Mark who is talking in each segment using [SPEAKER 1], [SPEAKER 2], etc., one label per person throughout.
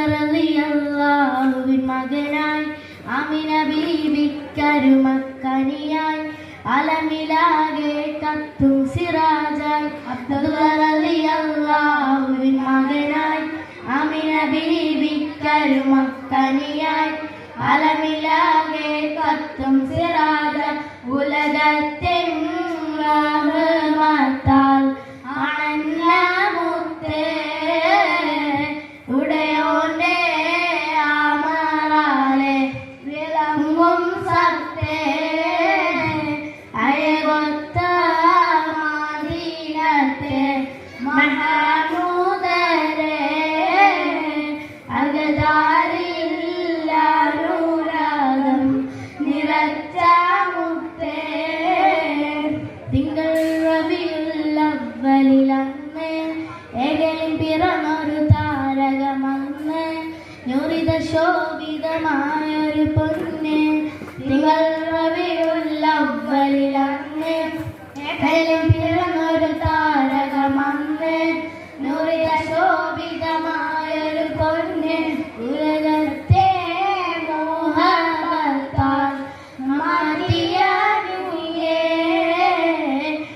[SPEAKER 1] റളിയല്ലാഹുവിൻ മകനായി ആമിന ബീവിക്കരുമക്കനിയായി അലമിലാകെ കത്തും സിറാജായി അബ്ദുള്ള റളിയല്ലാഹുവിൻ മകനായി ആമിന ബീവിക്കരുമക്കനിയായി അലമിലാകെ കത്തും സിറാജായി ഉലകത്തിൻ റഹ്മത്താൽ അണഞ്ഞ മുത്തേ ഉടയോന്റെ ആമറാലെ വിളങ്ങും സത്തേ അയകൊത്ത മദീനത്തെ മഹമൂദരെ അകതാരില്ലാനുരാഗം നിറച്ച മുത്തേ തിങ്കൾ റബീഉൽ അവ്വലിലന്ന് ഏകലിൻ പിറന്നൊരു താരകമന്ന് നൂറിത ശോഭിതമായൊരു പൊന്ന് തിങ്കൾ റബീഉൽ അവ്വലിലന്ന് ഏകലിൻ പിറന്നൊരു താരകമന്ന് നൂറിത ശോഭിതമായൊരു പൊന്ന് ഉലകത്തെ മോഹത്താൽ മാറ്റിയ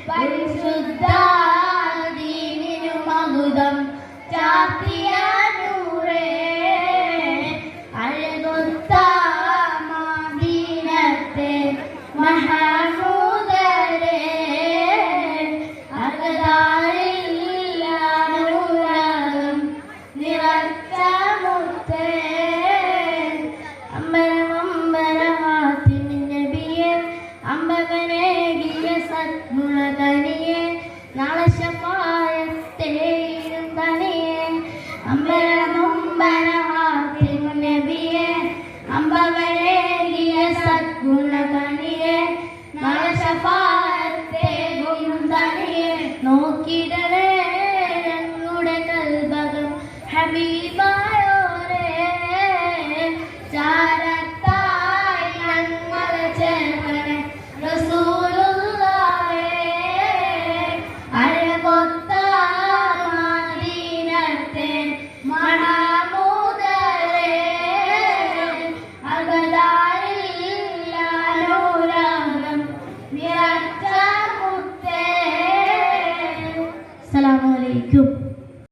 [SPEAKER 1] പരിശുദ്ധ ദീനിനു മകുതം ചാർത്തിയ നൂറേ അഴകൊത്ത മദീനത്തെ മഹമൂദരെ അകതാരില്ലാനുരാഗം നിറച്ച മുത്തേ അമ്പരമമ്പരമാത്തിൻ നബിയെ അമ്പകനേകിയ സദ്ഗുണതനിയെ നാളെ ശഫായത്തേയും തനിയെ അമ്പരമമ്പരമാത്തിൻ നബിയെ അമ്പകനേകിയ സദ്ഗുണതനിയെ നാളെ ശഫായത്തേയും തനിയെ നോക്കിടണേ ഞങ്ങളുടെ കൽബകം ഹബീബായോരേ ചാരത്തായി ഞങ്ങളെ ചേർക്കണേ റസൂലുള്ളാഹേ അഴകൊത്ത മദീനത്തെ മഹമൂദരെ അകതാരില്ലാനുരാഗം നിറച്ച മുത്തേ. അസ്സലാമു അലൈക്കും.